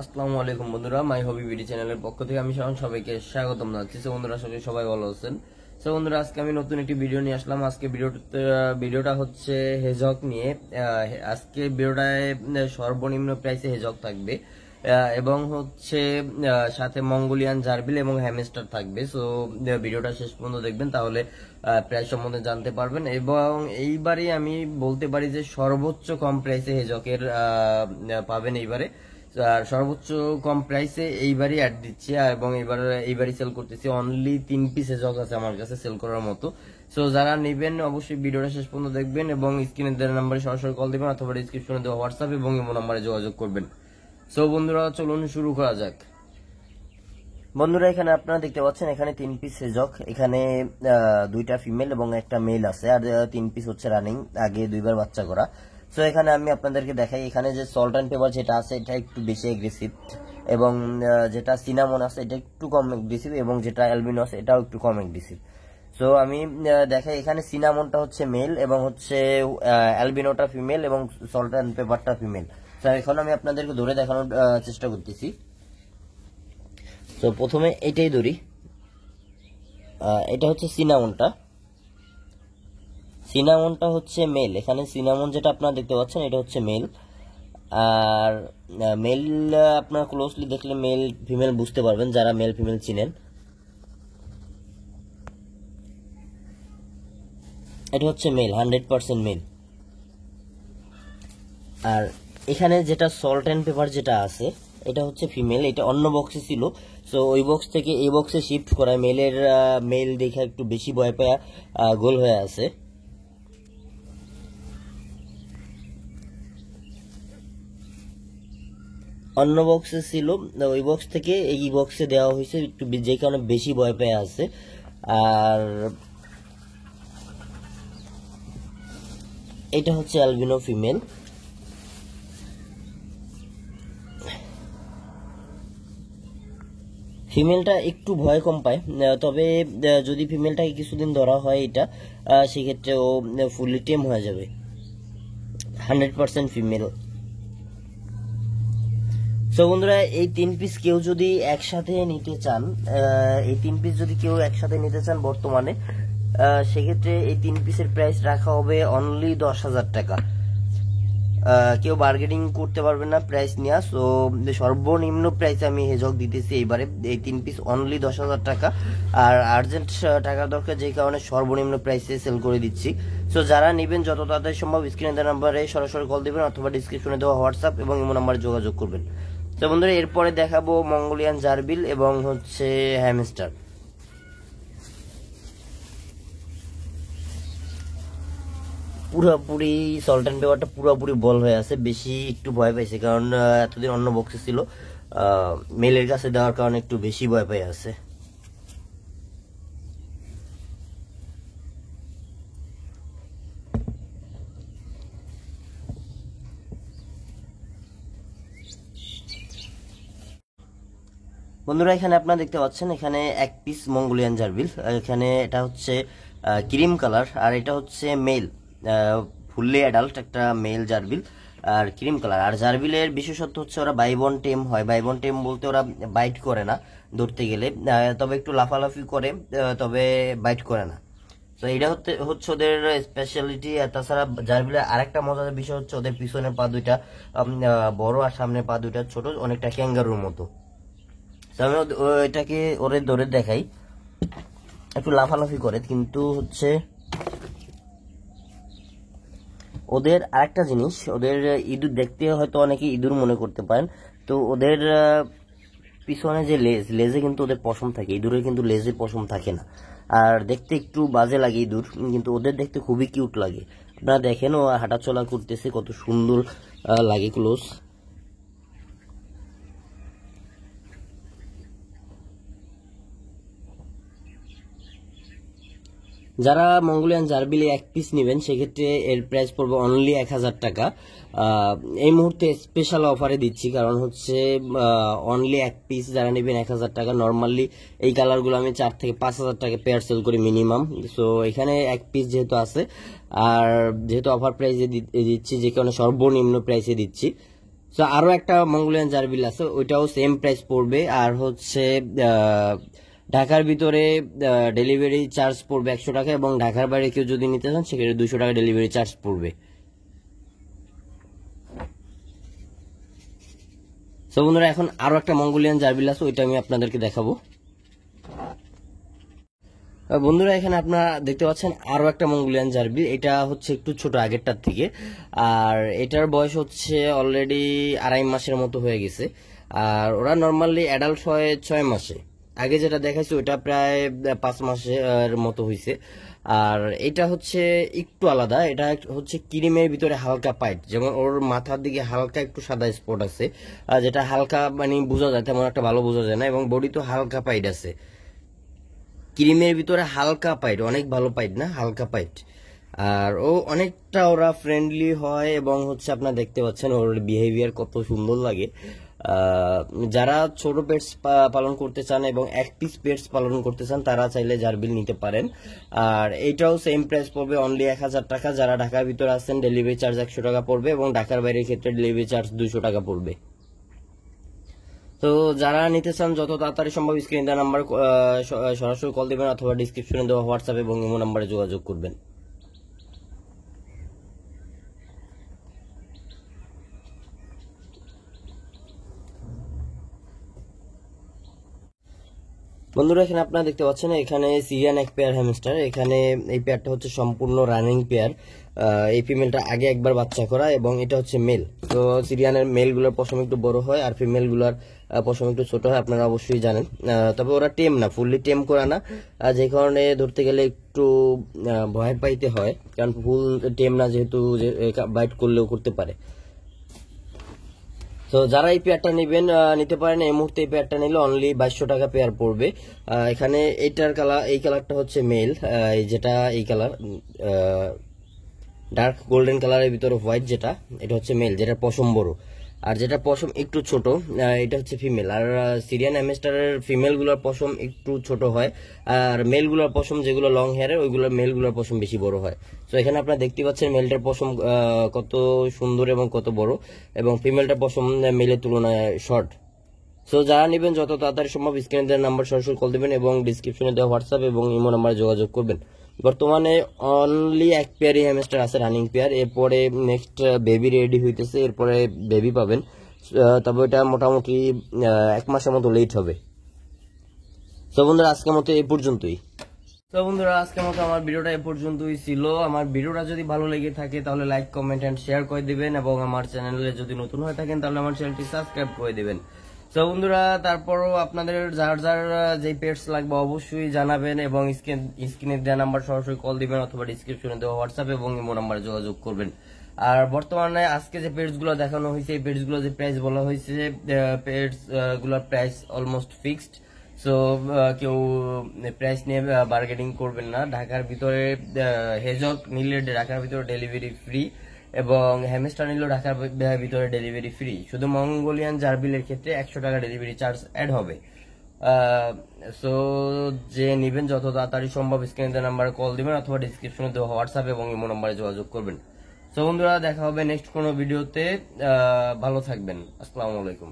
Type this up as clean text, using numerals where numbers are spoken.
আসসালামু আলাইকুম বন্ধুরা, মাই হবি বিডি চ্যানেলের পক্ষ থেকে আমি শাওন সবাইকে স্বাগতম জানাচ্ছি। সো বন্ধুরা, আশা করি সবাই ভালো আছেন। সো বন্ধুরা, আজকে আমি নতুন একটি ভিডিও নিয়ে আসলাম। আজকে ভিডিওটা হচ্ছে হেজক নিয়ে। আজকে ভিডিওটায় সর্বনিম্ন প্রাইসে হেজক থাকবে এবং হচ্ছে সাথে মঙ্গোলিয়ান জার্বিল এবং হ্যামস্টার থাকবে। সো ভিডিওটা শেষ পর্যন্ত দেখবেন, তাহলে প্রাইস সম্বন্ধে জানতে পারবেন। এবং এইবারে আমি বলতে পারি যে সর্বোচ্চ কম প্রাইসে হেজকের পাবেন এইবারে। আর সর্বোচ্চ কম প্রাইসে এইবারই অ্যাড দিচ্ছি, এবং এইবারই সেল করতেছি। অনলি 3 পিস হেজক আছে আমার কাছে সেল করার মতো। সো যারা নেবেন অবশ্যই ভিডিওটা শেষ পর্যন্ত দেখবেন এবং স্ক্রিনে দেওয়া নাম্বারে সরাসরি কল দিবেন অথবা ডিসক্রিপশনে দেওয়া হোয়াটসঅ্যাপ এবং ইমো নাম্বারে যোগাযোগ করবেন। সো বন্ধুরা, চলুন শুরু করা যাক। বন্ধুরা, এখানে আপনারা দেখতে পাচ্ছেন এখানে 3 পিস হেজক। এখানে 2টা ফিমেল এবং একটা মেল আছে, আর 3 পিস হচ্ছে রানিং, আগে 2বার বাচ্চা করা। সো এখানে আমি আপনাদেরকে দেখাই, এখানে যে সল্ট অ্যান্ড পেপার যেটা আছে এটা একটু বেশি এগ্রেসিভ, এবং যেটা সিনামন আছে এটা একটু কম এগ্রেসিভ, এবং যেটা অ্যালবিনো আছে এটাও একটু কম এগ্রেসিভ। সো আমি দেখাই, এখানে সিনামনটা হচ্ছে মেল এবং হচ্ছে অ্যালবিনোটা ফিমেল এবং সল্ট অ্যান্ড পেপারটা ফিমেল। তো এখন আমি আপনাদেরকে ধরে দেখানোর চেষ্টা করতেছি। তো প্রথমে এটাই ধরি, এটা হচ্ছে সিনামনটা হচ্ছে মেল। এখানে সিনামন যেটা আপনারা দেখতে পাচ্ছেন এটা হচ্ছে মেল। আর মেল আপনারা ক্লোজলি দেখলে মেল ফিমেল বুঝতে পারবেন, যারা মেল ফিমেল চিনেন। এটা হচ্ছে মেল, 100% মেল। আর এখানে যেটা সল্ট অ্যান্ড পেপার যেটা আছে এটা হচ্ছে ফিমেল, এটা অন্য বক্সে ছিল। সো ওই বক্স থেকে এই বক্সে শিফট করা। মেল দেখে একটু বেশি ভয় পায়া গোল হয়ে আছে। অন্য বক্সে ছিল, ওই বক্স থেকে এই বক্সে দেওয়া হয়েছে, একটু যে কারণে বেশি ভয় পেয়ে আছে। আর এটা হচ্ছে অ্যালবিনো ফিমেল। ফিমেলটা একটু ভয় কম পায়, তবে যদি ফিমেলটাকে কিছুদিন ধরা হয় এটা, সেক্ষেত্রে ও ফুললি টেম হয়ে যাবে। 100% ফিমেল। সো বন্ধুরা, এই 3 পিস কেউ যদি একসাথে নিতে চান, বর্তমানে সেক্ষেত্রে এই 3 পিসের প্রাইস রাখা হবে অনলি 10,000 টাকা। কেউ বার্গেনিং করতে পারবে না প্রাইস নিয়ে। সো সর্বনিম্ন প্রাইসে আমি হেজক দিতেছি এইবারে, এই 3 পিস অনলি 10,000 টাকা। আর আর্জেন্ট টাকা দরকার, যে কারণে সর্বনিম্ন প্রাইসে সেল করে দিচ্ছি। সো যারা নেবেন যত তাড়াতাড়ি সম্ভব স্ক্রিনে দেওয়া নাম্বারে সরাসরি কল দিবেন অথবা ডিসক্রিপশনে দেওয়া হোয়াটসঅ্যাপ এবং ইমো নাম্বারে যোগাযোগ করবেন। তো বন্ধুরা, এরপরে দেখাবো মঙ্গোলিয়ান জার্বিল এবং হচ্ছে হ্যামস্টার। পুরোপুরি সল্ট অ্যান্ড পেপারটা পুরোপুরি বল হয়ে আছে, বেশি একটু ভয় পাইছে, কারণ এতদিন অন্য বক্সে ছিল। মেলের কাছে দেওয়ার কারণে একটু বেশি ভয় পেয়ে আছে। বন্ধুরা, এখানে আপনারা দেখতে পাচ্ছেন এখানে 1 পিস মঙ্গোলিয়ান জার্বিল। এখানে এটা হচ্ছে ক্রিম কালার, আর এটা হচ্ছে মেল, ফুললি অ্যাডাল্ট একটা মেল জার্বিল, আর ক্রিম কালার। আর জার্বিলের বিশেষত্ব হচ্ছে ওরা বাইবন টেম হয়। বাইবন টেম বলতে ওরা বাইট করে না ধরতে গেলে, তবে একটু লাফালাফি করে, তবে বাইট করে না। তো এটা হচ্ছে ওদের স্পেশালিটি। তাছাড়া জার্বিলের আরেকটা মজার বিষয় হচ্ছে ওদের পিছনের পা দুইটা বড়, আর সামনের পা দুইটা ছোট, অনেকটা ক্যাঙ্গারুর মতো। আমি এটাকে ওরে ধরে দেখাই, একটু লাফালাফি করে, কিন্তু হচ্ছে ওদের আরেকটা জিনিস, ওদের ইঁদুর দেখতে হয়তো অনেকে ইঁদুর মনে করতে পারেন। তো ওদের পিছনে যে লেজে কিন্তু ওদের পশম থাকে, ইঁদুরের কিন্তু লেজে পশম থাকে না। আর দেখতে একটু বাজে লাগে ইঁদুর, কিন্তু ওদের দেখতে খুবই কিউট লাগে। আপনারা দেখেন ও হাঁটাচলা করতেছে, কত সুন্দর লাগে ক্লোজ। যারা মঙ্গোলিয়ান জার্বিলে 1 পিস নেবেন সেক্ষেত্রে এর প্রাইস পড়বে অনলি 1,000 টাকা। এই মুহূর্তে স্পেশাল অফারে দিচ্ছি, কারণ হচ্ছে অনলি 1 পিস যারা নেবেন 1,000 টাকা। নর্মালি এই কালারগুলো আমি 4 থেকে 5,000 টাকা পেয়ার সেল করি মিনিমাম। সো এখানে 1 পিস যেহেতু আছে, আর যেহেতু অফার প্রাইসে দিচ্ছি, যে কারণে সর্বনিম্ন প্রাইসে দিচ্ছি। তো আরো একটা মঙ্গোলিয়ান জারবিল আছে, ওইটাও সেম প্রাইস পড়বে। আর হচ্ছে ঢাকার ভিতরে ডেলিভারি চার্জ পড়বে 100 টাকা, এবং ঢাকার বাইরে কেউ যদি নিতে চান সেক্ষেত্রে 200 টাকা ডেলিভারি চার্জ পড়বে। তো বন্ধুরা এখন আরো একটা মঙ্গোলিয়ান জারবিল আছে, ওইটা আমি আপনাদেরকে দেখাবো। বন্ধুরা এখানে আপনারা দেখতে পাচ্ছেন আরো একটা মঙ্গোলিয়ান জারবিল, এটা হচ্ছে একটু ছোট আগেরটার থেকে। আর এটার বয়স হচ্ছে অলরেডি 2.5 মাসের মতো হয়ে গেছে। আর ওরা নর্মালি অ্যাডাল্ট হয় 6 মাসে। আগে যেটা দেখাইছে ওটা প্রায় 5 মাসের মতো হয়েছে। আর এটা হচ্ছে একটু আলাদা, এটা হচ্ছে ক্রিমের ভিতরে হালকা পাইট, যেমন ওর মাথার দিকে হালকা একটু সাদা স্পট আছে, যেটা হালকা মানে বোঝা যায়, তেমন একটা ভালো বোঝা যায় না, এবং বডি তো হালকা পাইট আছে। ক্রিমের ভিতরে হালকা পাইট, অনেক ভালো পাইট না, হালকা পাইট। আর ও অনেকটা ওরা ফ্রেন্ডলি হয়, এবং হচ্ছে আপনারা দেখতে পাচ্ছেন ওর বিহেভিয়ার কত সুন্দর লাগে। যারা ছোট পেটস পালন করতে চান এবং এক পিস পেটস পালন করতে চান তারা চাইলে জারবিল নিতে পারেন। আর এইটাও সেম প্রাইস পড়বে অনলি 1000 টাকা। যারা ঢাকার ভিতরে আছেন ডেলিভারি চার্জ 100 টাকা পড়বে, এবং ঢাকার বাইরের ক্ষেত্রে ডেলিভারি চার্জ 200 টাকা পড়বে। তো যারা নিতে চান যত তাড়াতাড়ি সম্ভব স্ক্রিনে দেওয়া নাম্বার সরাসরি কল দিবেন, অথবা ডিসক্রিপশনে দেওয়া হোয়াটসঅ্যাপ এবং ইমো নাম্বারে যোগাযোগ করবেন। বন্ধুরা এখানে আপনারা দেখতে পাচ্ছেন এখানে সিরিয়ান এক পেয়ার হ্যামস্টার। এখানে এই পেয়ারটা হচ্ছে সম্পূর্ণ রানিং পেয়ার। এই ফিমেলটা আগে একবার বাচ্চা করা, এবং এটা হচ্ছে মেল। তো সিরিয়ানের মেলগুলোর পশম একটু বড় হয়, আর ফিমেলগুলোর পশম একটু ছোট হয়, আপনারা অবশ্যই জানেন। তবে ওরা টেম না, ফুললি টেম করা না, যে কারণে ধরতে গেলে একটু ভয় পাইতে হয়, কারণ ফুল টেম না যেহেতু, বাইট করলেও করতে পারে। তো যারা এই পেয়ারটা নেবেন নিতে পারেন। এই মুহূর্তে এই পেয়ারটা নিলে অনলি 2200 টাকা পেয়ার পড়বে। এখানে এইটার কালার, এই কালারটা হচ্ছে মেল, যেটা এই কালার ডার্ক গোল্ডেন কালারের ভিতরে হোয়াইট, যেটা এটা হচ্ছে মেল, যেটা পশম বড়। আর যেটা পশম একটু ছোট এটা হচ্ছে ফিমেল। আর সিরিয়ান হ্যামস্টারের ফিমেলগুলোর পশম একটু ছোট হয়, আর মেলগুলোর পশম যেগুলো লং হেয়ারের ওইগুলো মেলগুলোর পশম বেশি বড় হয়। তো এখানে আপনারা দেখতে পাচ্ছেন মেলটার পশম কত সুন্দর এবং কত বড়, এবং ফিমেলটার পশম মেলের তুলনায় শর্ট। সো যারা নেবেন যত তাড়াতাড়ি সম্ভব স্ক্রিনে দেওয়া নাম্বার সরাসরি কল দেবেন, এবং ডিসক্রিপশনে দেওয়া হোয়াটসঅ্যাপ এবং ইমো নাম্বারে যোগাযোগ করবেন। বর্তমানে অনলি এক পেয়ারই হ্যামস্টার আছে, রানিং পেয়ার। এরপরে নেক্সট বেবি রেডি হইতেছে, এরপরে বেবি পাবেন। তবে এটা মোটামুটি 1 মাসের মতো লেট হবে। তো বন্ধুরা আজকের মতো এই পর্যন্তই। তো বন্ধুরা আজকের মতো আমার ভিডিওটা এ পর্যন্তই ছিল। আমার ভিডিওটা যদি ভালো লেগে থাকে তাহলে লাইক, কমেন্ট এন্ড শেয়ার করে দিবেন, এবং আমার চ্যানেলে যদি নতুন হয়ে থাকেন তাহলে আমার চ্যানেলটি সাবস্ক্রাইব করে দিবেন। তো বন্ধুরা তারপরও আপনাদের যার যার যে পেটস লাগবে অবশ্যই জানাবেন, এবং স্ক্রিনে দেওয়া নাম্বার সরাসরি কল দিবেন, অথবা ডিসক্রিপশনে দেওয়া হোয়াটসঅ্যাপ এবং ইমো নাম্বারে যোগাযোগ করবেন। আর বর্তমানে আজকে যে পেটস গুলো দেখানো হয়েছে, এই পেটস গুলো যে প্রাইস বলা হয়েছে, পেটস গুলোর প্রাইস অলমোস্ট ফিক্সড। সো কেউ প্রাইস নিয়ে বার্গেনিং করবেন না। ঢাকার ভিতরে হেজক নিলে ঢাকার ভিতরে ডেলিভারি ফ্রি, এবং হ্যামস্টার নিলেও ঢাকার ভিতরে ডেলিভারি ফ্রি। শুধু মঙ্গোলিয়ান জারবিলের ক্ষেত্রে 100 টাকা ডেলিভারি চার্জ অ্যাড হবে। সো যে নিবেন যত তাড়াতাড়ি সম্ভব স্ক্রিনে নাম্বারে কল দিবেন, অথবা ডিসক্রিপশনে দেওয়া হোয়াটসঅ্যাপ এবং ইমো নাম্বারে যোগাযোগ করবেন। সো বন্ধুরা দেখা হবে নেক্সট কোনো ভিডিওতে। ভালো থাকবেন। আসসালামু আলাইকুম।